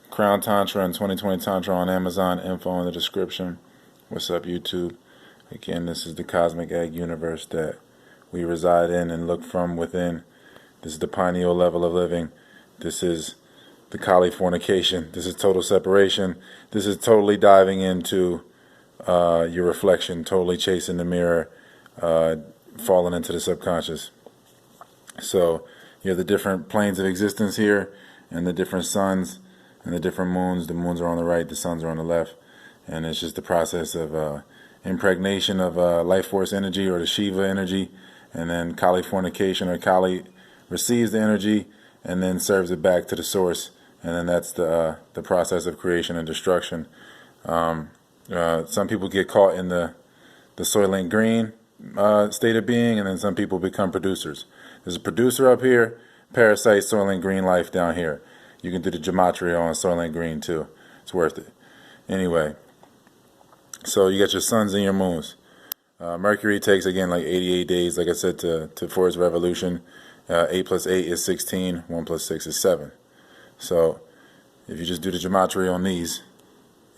Crown Tantra and 2020 Tantra on Amazon. Info in the description. What's up, YouTube? Again, this is the cosmic egg universe that we reside in and look from within. This is the pineal level of living. This is the Kali fornication. This is total separation. This is totally diving into your reflection, totally chasing the mirror, falling into the subconscious. So you have the different planes of existence here, and the different suns and the different moons. The moons are on the right, the suns are on the left, and it's just the process of impregnation of life force energy, or the Shiva energy, and then Kali fornication, or Kali receives the energy and then serves it back to the source, and then that's the process of creation and destruction. Some people get caught in the Soylent Green state of being, and then some people become producers. There's a producer up here, parasite, Soylent Green life down here. You can do the gematria on Soylent Green too. It's worth it. Anyway, so you got your suns and your moons. Mercury takes, again, like 88 days, like I said, for its revolution. 8 plus 8 is 16. 1 plus 6 is 7. So if you just do the gematria on these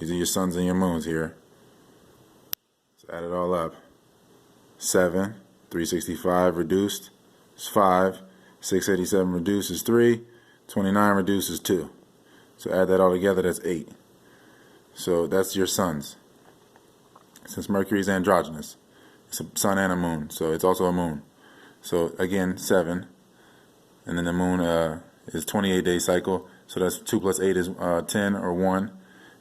are your suns and your moons here. Let's add it all up. 7, 365 reduced is 5, 687 reduced is 3, 29 reduced is 2. So add that all together, that's 8. So that's your suns. Since Mercury is androgynous, it's a sun and a moon, so it's also a moon. So again, 7, and then the moon is 28-day cycle, so that's 2 plus 8 is 10, or 1.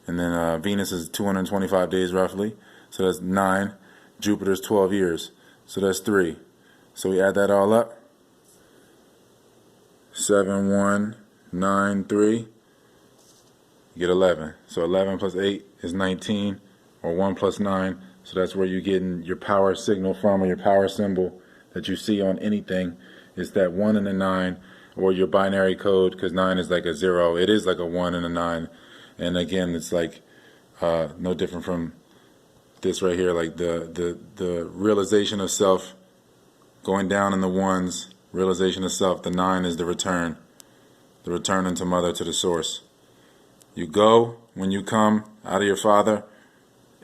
And then Venus is 225 days roughly, so that's 9. Jupiter's 12 years, so that's 3. So we add that all up. 7, 1, 9, 3. You get 11. So 11 plus 8 is 19, or 1 plus 9. So that's where you're getting your power signal from, or your power symbol that you see on anything. Is that 1 and a 9, or your binary code, because 9 is like a 0. It is like a 1 and a 9. And again, it's like no different from this right here, like the realization of self going down in the ones, realization of self. The 9 is the return into mother, to the source. You go when you come out of your father,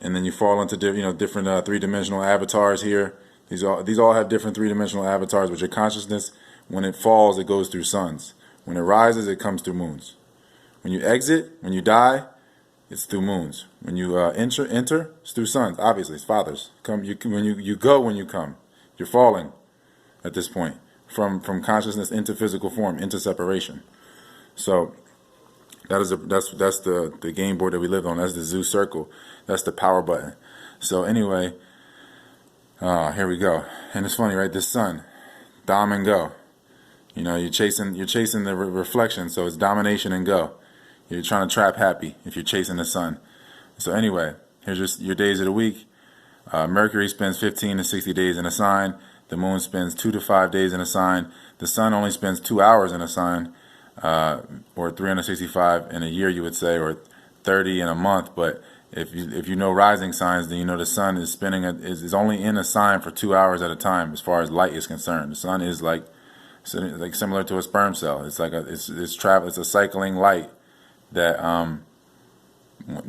and then you fall into different three-dimensional avatars here. These all have different three-dimensional avatars, but your consciousness, when it falls, it goes through suns. When it rises, it comes through moons. When you exit, when you die, it's through moons. When you enter, it's through suns. Obviously, it's fathers. When you come, you're falling at this point from consciousness into physical form, into separation. So that's the game board that we live on. That's the zoo circle. That's the power button. So anyway, here we go. And it's funny, right? The sun, dom and go. You're chasing the reflection, so it's domination and go. You're trying to trap happy if you're chasing the sun. So anyway, here's just your days of the week. Mercury spends 15 to 60 days in a sign. The moon spends 2 to 5 days in a sign. The sun only spends 2 hours in a sign, or 365 in a year, you would say, or 30 in a month. But if you know rising signs, then you know the sun is spinning is only in a sign for 2 hours at a time, as far as light is concerned. The sun is like similar to a sperm cell. It's like it's a cycling light that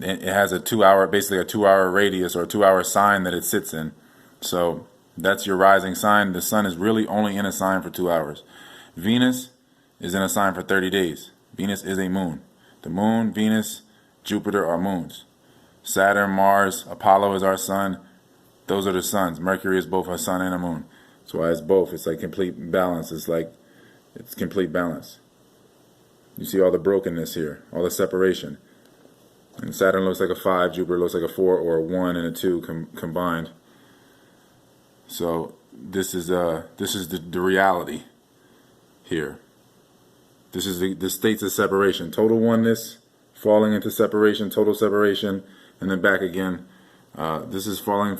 it has basically a 2 hour radius, or a 2 hour sign that it sits in. So that's your rising sign. The sun is really only in a sign for 2 hours. Venus is in a sign for 30 days. Venus is a moon. The moon, Venus, Jupiter are moons. Saturn, Mars, Apollo is our sun. Those are the suns. Mercury is both a sun and a moon. That's why it's both. It's like complete balance. It's complete balance. You see all the brokenness here, all the separation. And Saturn looks like a 5, Jupiter looks like a 4, or a 1 and a 2 combined. So this is the reality here. This is the states of separation: total oneness, falling into separation, total separation, and then back again. This is falling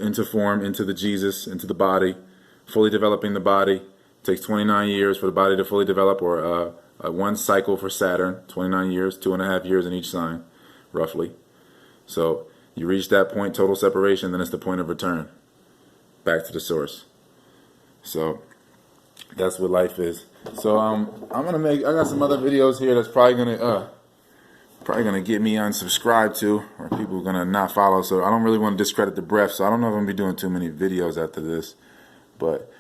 into form, into the Jesus, into the body, fully developing the body. It takes 29 years for the body to fully develop, or one cycle for Saturn, 29 years, 2.5 years in each sign, roughly. So you reach that point, total separation, then it's the point of return, back to the source. So that's what life is. So I got some other videos here that's probably gonna probably going to get me unsubscribed to, or people are going to not follow. So I don't really want to discredit the breath. So I don't know if I'm going to be doing too many videos after this. But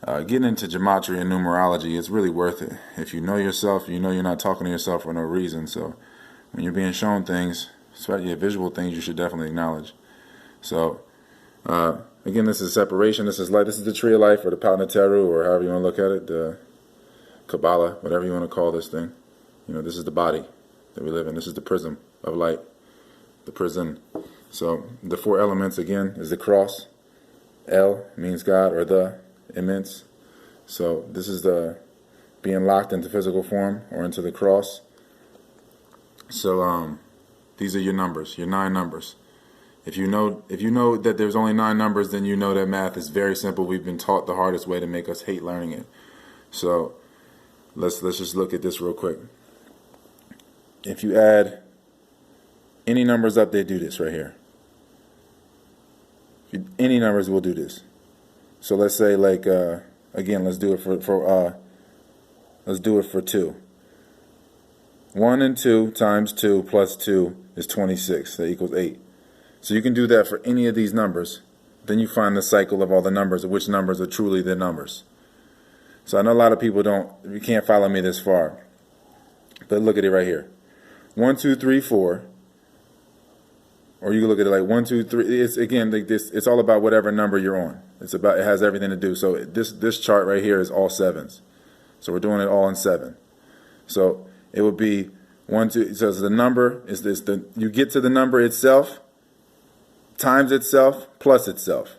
getting into gematria and numerology, it's really worth it. If you know yourself, you know you're not talking to yourself for no reason. So when you're being shown things, especially visual things, you should definitely acknowledge. So again, this is separation. This is light. This is the tree of life, or the Paneteru, or however you want to look at it, the Kabbalah, whatever you want to call this thing. You know, this is the body that we live in. This is the prism of light, the prison. So the four elements, again, is the cross. El means God, or the immense. So this is the being locked into physical form, or into the cross. So these are your numbers, your 9 numbers. If you know that there's only 9 numbers, then you know that math is very simple. We've been taught the hardest way to make us hate learning it. So let's just look at this real quick. If you add any numbers up, they do this right here. Any numbers will do this. So let's say, like, again, let's do it for 2. 1 and 2 times 2 plus 2 is 26. That equals 8. So you can do that for any of these numbers. Then you find the cycle of all the numbers, of which numbers are truly the numbers. So I know a lot of people you can't follow me this far. But look at it right here. 1, 2, 3, 4. Or you can look at it like 1, 2, 3. It's again like this. It's all about whatever number you're on. It has everything to do. So this chart right here is all 7s. So we're doing it all in 7. So it would be 1, 2. So the number is this. You get to the number itself, times itself, plus itself.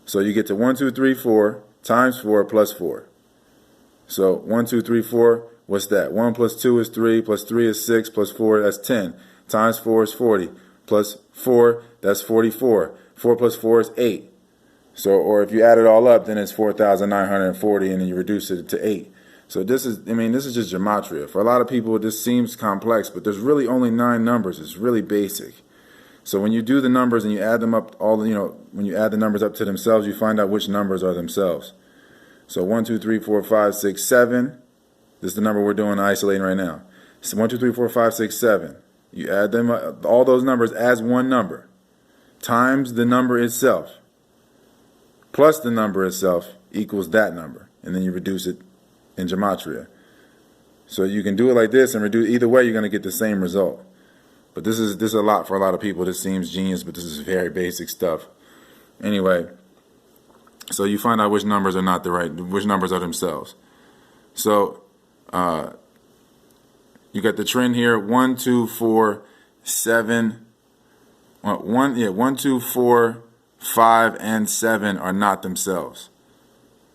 So you get to 1, 2, 3, 4 times 4 plus 4. So 1, 2, 3, 4. What's that? 1 plus 2 is 3, plus 3 is 6, plus 4, that's 10. Times 4 is 40. Plus 4, that's 44. 4 plus 4 is 8. So, or if you add it all up, then it's 4,940, and then you reduce it to 8. So this is just gematria. For a lot of people, this seems complex, but there's really only 9 numbers. It's really basic. So when you do the numbers and you add them up, when you add the numbers up to themselves, you find out which numbers are themselves. So 1, 2, 3, 4, 5, 6, 7. This is the number we're doing isolating right now. So 1, 2, 3, 4, 5, 6, 7. You add them, all those numbers as one number, times the number itself, plus the number itself equals that number. And then you reduce it in gematria. So you can do it like this and reduce. Either way, you're going to get the same result. But this is a lot for a lot of people. This seems genius, but this is very basic stuff. Anyway, so you find out which numbers are not which numbers are themselves. So you got the trend here: 1, 2, 4, 7. 1, 2, 4, 5, and 7 are not themselves.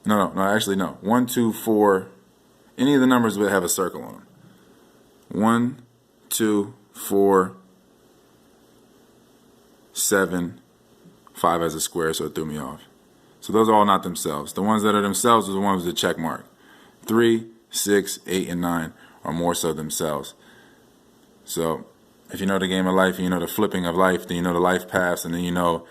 No. 1, 2, 4. Any of the numbers would have a circle on them. 1, 2, 4, 7, 5 has a square, so it threw me off. So those are all not themselves. The ones that are themselves are the ones with the check mark. 3, 6, 8, and 9 are more so themselves. So if you know the game of life, and you know the flipping of life, then you know the life paths, and then you know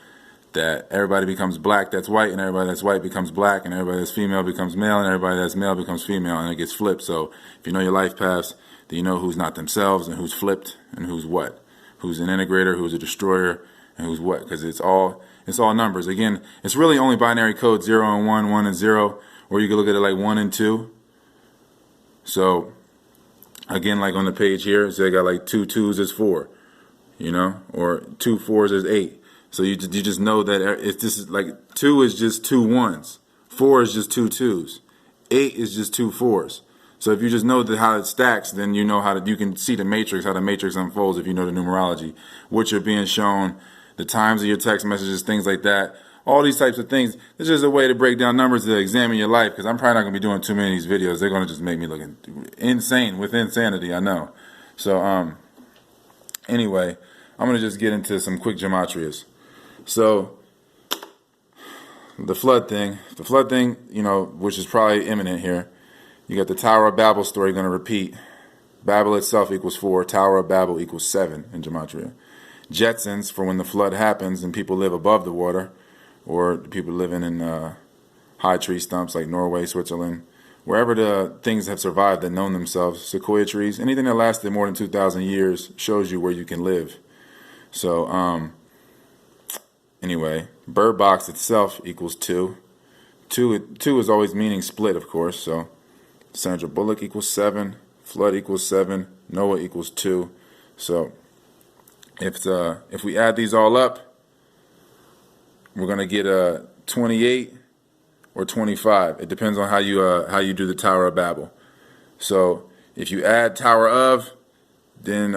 that everybody becomes black that's white, and everybody that's white becomes black, and everybody that's female becomes male, and everybody that's male becomes female, and it gets flipped. So if you know your life paths, then you know who's not themselves and who's flipped and who's what, who's an integrator, who's a destroyer, and who's what, because it's all numbers. Again, it's really only binary code: 0 and 1, 1 and 0, or you can look at it like 1 and 2. So again, like on the page here, so they got like 2 2s is 4, or 2 4s is 8. So you just know that this is like 2 is just 2 1s, 4 is just 2 2s, 8 is just 2 4s. So if you just know how it stacks, then you know you can see the matrix, how the matrix unfolds if you know the numerology, what you're being shown, the times of your text messages, things like that. All these types of things. It's just a way to break down numbers to examine your life, because I'm probably not going to be doing too many of these videos. They're going to just make me look insane with insanity, I know. So anyway, I'm going to just get into some quick gematrias. So the flood thing, which is probably imminent here. You got the Tower of Babel story going to repeat. Babel itself equals 4. Tower of Babel equals 7 in gematria. Jetsons for when the flood happens and people live above the water, or people living in high tree stumps like Norway, Switzerland, wherever the things have survived that known themselves, sequoia trees, anything that lasted more than 2,000 years shows you where you can live. So, anyway, bird box itself equals 2. 2 is always meaning split, of course. So, Sandra Bullock equals 7. Flood equals 7. Noah equals 2. So, if we add these all up, we're gonna get a 28 or 25. It depends on how you do the Tower of Babel. So, if you add Tower of, then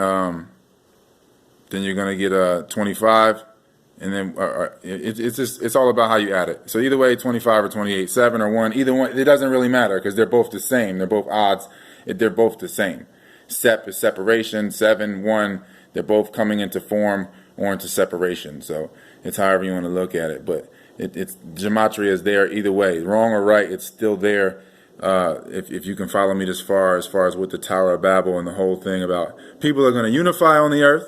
you're gonna get a 25. And then it's all about how you add it. So either way, 25 or 28, 7 or 1, either one, it doesn't really matter because they're both the same. They're both odds. They're both the same. Sep is separation. 7, 1, they're both coming into form or into separation. So it's however you want to look at it. But it's gematria is there either way. Wrong or right, it's still there. If you can follow me this far, as far as with the Tower of Babel and the whole thing about people are going to unify on the earth.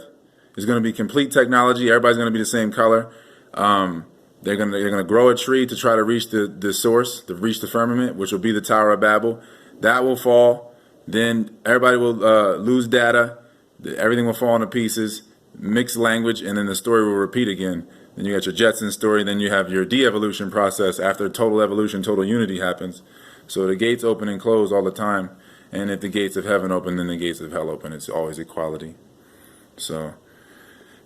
There's going to be complete technology. Everybody's going to be the same color. They're going to grow a tree to try to reach the source, to reach the firmament, which will be the Tower of Babel. That will fall. Then everybody will lose data. Everything will fall into pieces. Mixed language, and then the story will repeat again. Then you got your Jetson story. Then you have your de-evolution process after total evolution, total unity happens. So the gates open and close all the time. And if the gates of heaven open, then the gates of hell open. It's always equality. So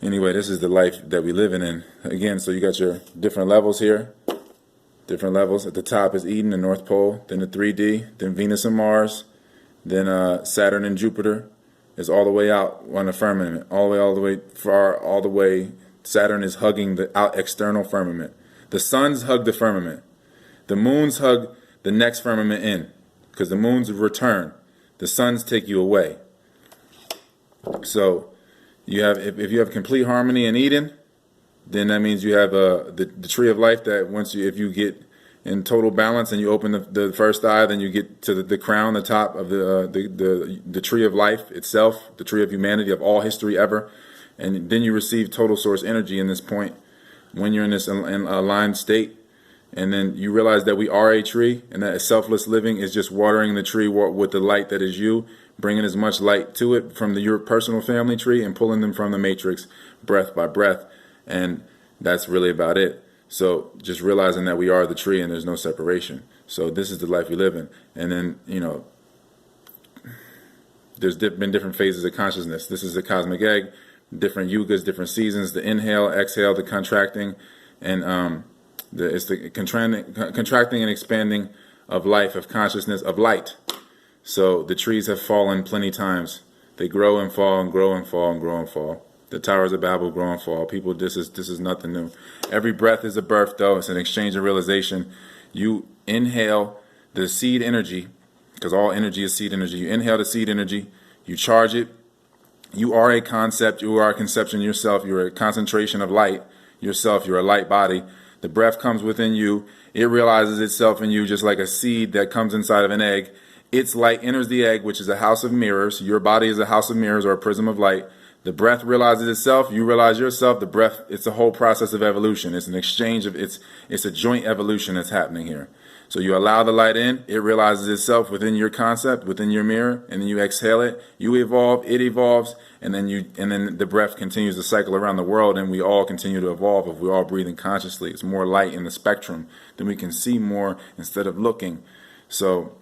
anyway, this is the life that we live in. Again, so you got your different levels here. Different levels. At the top is Eden, the North Pole. Then the 3D. Then Venus and Mars. Then Saturn and Jupiter is all the way out on the firmament. All the way far, all the way. Saturn is hugging the out external firmament. The suns hug the firmament. The moons hug the next firmament in. Because the moons return. The suns take you away. So you have, if you have complete harmony in Eden, then that means you have the tree of life that if you get in total balance and you open the first eye, then you get to the crown, the top of the tree of life itself, the tree of humanity of all history ever. And then you receive total source energy in this point when you're in this aligned state. And then you realize that we are a tree and that selfless living is just watering the tree with the light that is you, bringing as much light to it from your personal family tree and pulling them from the matrix breath by breath. And that's really about it. So just realizing that we are the tree and there's no separation. So this is the life we live in. And then, there's been different phases of consciousness. This is the cosmic egg, different yugas, different seasons, the inhale, exhale, the contracting, and it's the contracting and expanding of life, of consciousness, of light. So the trees have fallen plenty times. They grow and fall and grow and fall and grow and fall. The towers of Babel grow and fall. People, this is nothing new. Every breath is a birth, though. It's an exchange of realization. You inhale the seed energy, because all energy is seed energy. You inhale the seed energy. You charge it. You are a concept. You are a conception yourself. You're a concentration of light yourself. You're a light body. The breath comes within you. It realizes itself in you just like a seed that comes inside of an egg. Its light enters the egg, which is a house of mirrors. Your body is a house of mirrors or a prism of light. The breath realizes itself. You realize yourself. The breath, it's a whole process of evolution. It's an exchange of, it's a joint evolution that's happening here. So you allow the light in. It realizes itself within your concept, within your mirror, and then you exhale it. You evolve. It evolves, and then the breath continues to cycle around the world, and we all continue to evolve. If we're all breathing consciously, it's more light in the spectrum. Then we can see more instead of looking. So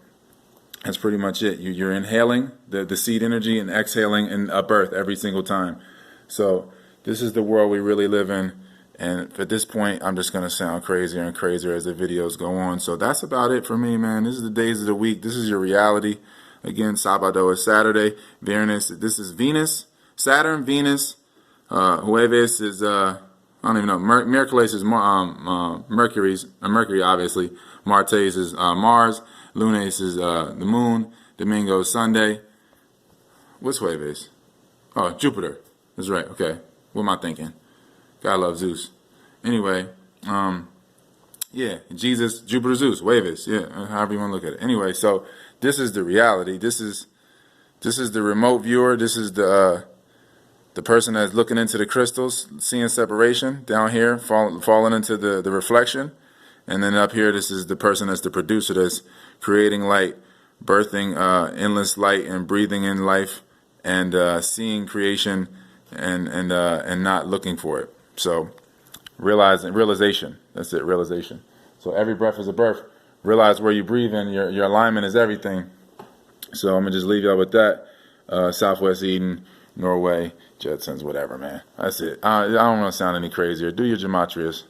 that's pretty much it. You're inhaling the seed energy and exhaling in a birth every single time. So this is the world we really live in. And at this point, I'm just going to sound crazier and crazier as the videos go on. So that's about it for me, man. This is the days of the week. This is your reality. Again, Sabado is Saturday. Viernes, this is Venus. Saturn, Venus. Jueves is, I don't even know. Miércoles is Mercury, obviously. Martes is Mars. Lunes is the moon. Domingo is Sunday. What's Jueves? Oh, Jupiter. That's right. Okay. What am I thinking? God love Zeus. Anyway, yeah, Jesus, Jupiter, Zeus, Jueves, yeah, however you want to look at it. Anyway, so this is the reality. This is the remote viewer. This is the person that's looking into the crystals, seeing separation down here, falling into the reflection. And then up here, this is the person that's the producer that's creating light birthing endless light and breathing in life, and seeing creation, and not looking for it. So realization. That's it, realization. So every breath is a birth. Realize where you breathe in. Your alignment is everything. So I'm gonna just leave y'all with that. Southwest Eden, Norway, Jetsons, whatever, man. That's it. I don't want to sound any crazier. Do your gematrias.